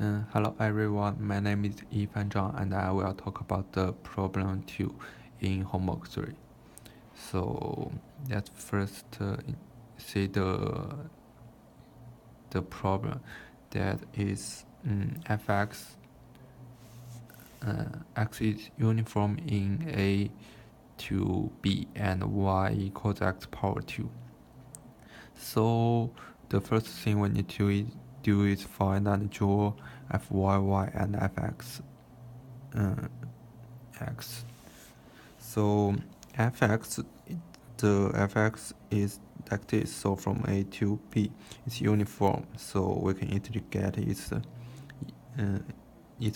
Hello everyone, my name is Yifan Zhang and I will talk about the problem 2 in homework 3. So let's first see the problem that is fx x is uniform in A to B and y equals x power 2. So the first thing we need to do is find and draw fyy and fx x. So the fx is like this. So from A to B, it's uniform. So we can easily get its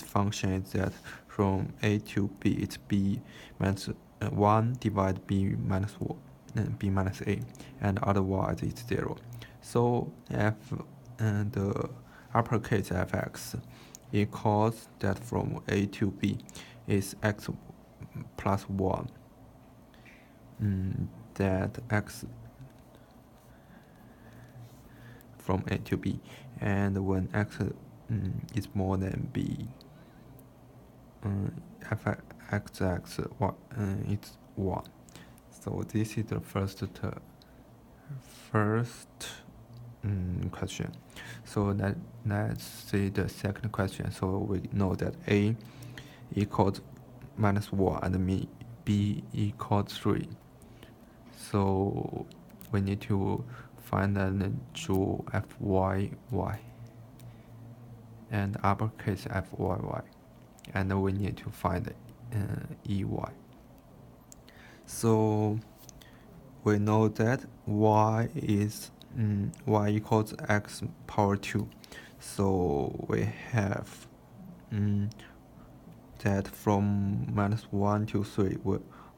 function is that from A to B, it's b minus 1 divided b minus 1. B minus a, and otherwise it's 0. So the uppercase fx equals that from A to B is x plus 1. That x from A to B, and when x is more than b, fx it's 1. So this is the first question. So let's see the second question. So we know that A equals minus 1 and B equals 3. So we need to find and draw fyy and uppercase fyy, and we need to find ey. So we know that y equals x power 2. So we have that from minus 1 to 3,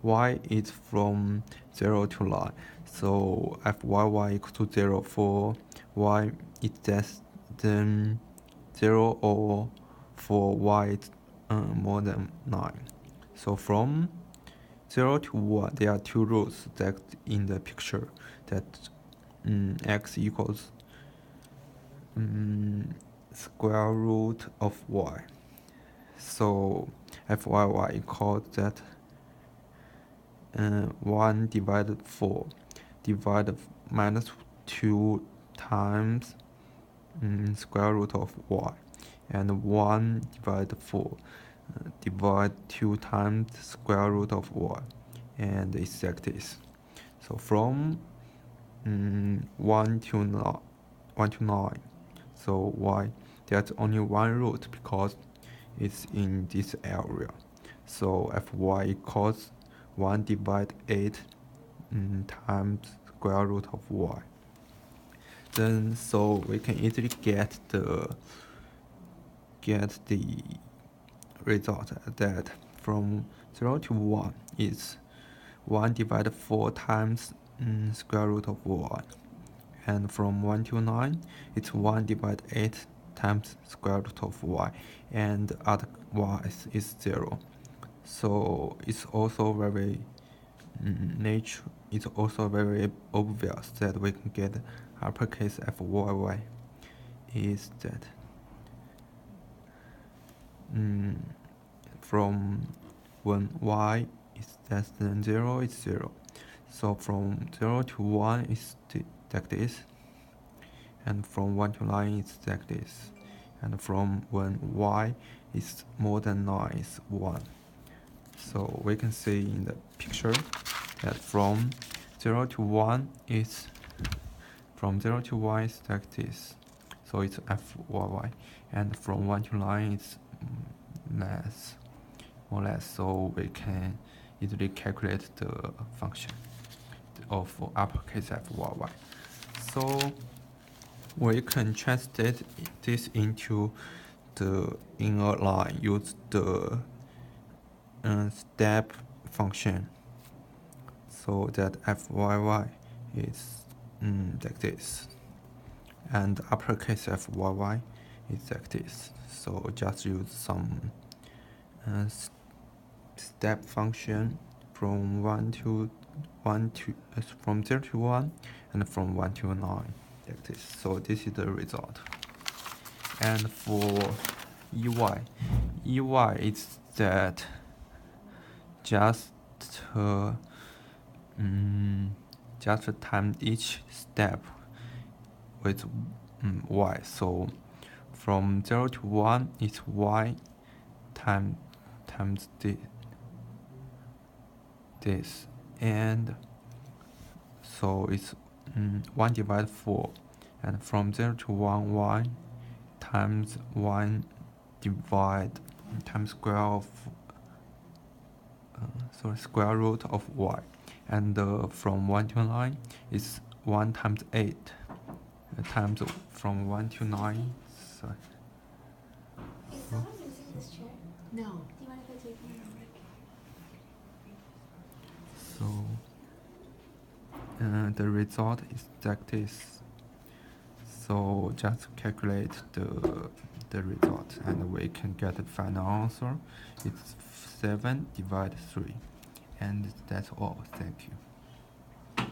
y is from 0 to 9. So fyy equals to 0 for y is less than 0 or for y is more than 9. So from 0 to 1, there are two rules that in the picture, that x equals square root of y. So fyy equals that 1 divided 4 divided minus 2 times square root of y, and 1 divided 4 divide 2 times square root of y, and it's like this. So from 1 to 9, so y, there's only one root because it's in this area. So fy equals 1 divided 8 times square root of y. Then so we can easily get the result that from 0 to 1 is 1 divided 4 times square root of y, and from 1 to 9 it's 1 divided 8 times square root of y, and otherwise is 0. So it's also very it's also very obvious that we can get uppercase fyy is that from when y is less than 0, it's 0. So from 0 to 1 is like this, and from 1 to 9 it's like this, and from when y is more than 9 is 1. So we can see in the picture that from 0 to 1 is like this. So it's fyy, and from 1 to 9 it's more or less. So we can easily calculate the function of uppercase fyy. So we can translate this into the inner line, use the step function, so that fyy is like this, and uppercase fyy is like this. So just use some step function from 0 to 1, and from 1 to 9 like this. So this is the result. And for ey is that just uh, just time each step with y. So from 0 to 1 it's y times this, and so it's 1 divided 4, and from 0 to 1 y times 1 divide times square root of y, and from 1 to 9 is 1 times 8 times from 1 to 9. Sorry. Is someone using this chair? No. Do you mind if I take one? So the result is like this. So just calculate the result, and we can get the final answer. It's 7 divided 3, and that's all. Thank you.